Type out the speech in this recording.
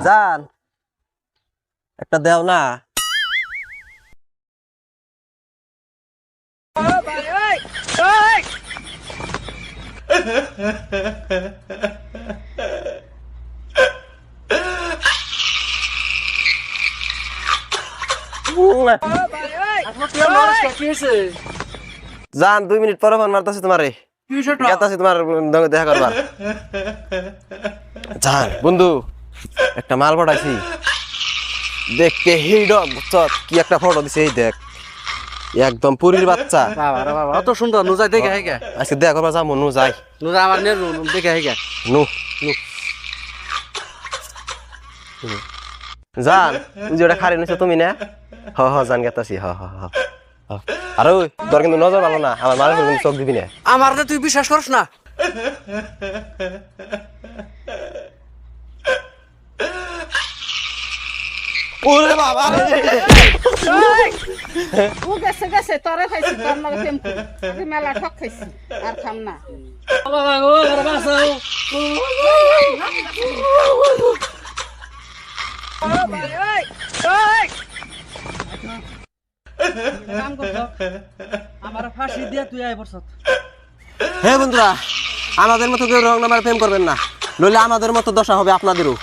জান একটা দেও না। জান 2 মিনিট পরে ফোন মারতাছি তোমারে। গেতাছি তোমার দেখা করবার। জান বন্ধু একটা মাল পাঠাইছি, দেখতে হিডো কি একটা ফটো দিছে, এই দেখ একদম পুরীর বাচ্চা। বাবা অত সুন্দর নুজাই দেখে হেগে আজকে দেখা করবা যাবো, নু যাই নুজা আমার নে দেখে হেগে নু নু জান তুই যেটা খারি নিছো তুমি না? হ হ জান গেতাছি। হ হ হ আর ওই তোর কিন্তু নজর ভালো না, আমার মায়ের কিন্তু চোখ দিবি না। আমার তুই বিশ্বাস করিস না। ওরে বাবা ও গেছে গেছে তোরে খাইছি, তোর লগে প্রেম করি আমি মেলা ঠক খাইছি আর খাম না। বাবা গো বাবা বাঁচাও। আমার ফাঁসি দিয়া তুই আই বসত। হ্যাঁ বন্ধুরা, আমাদের মতো কেউ রং নাম্বার প্রেম করবেন না, নইলে আমাদের মতো দশা হবে আপনাদেরও।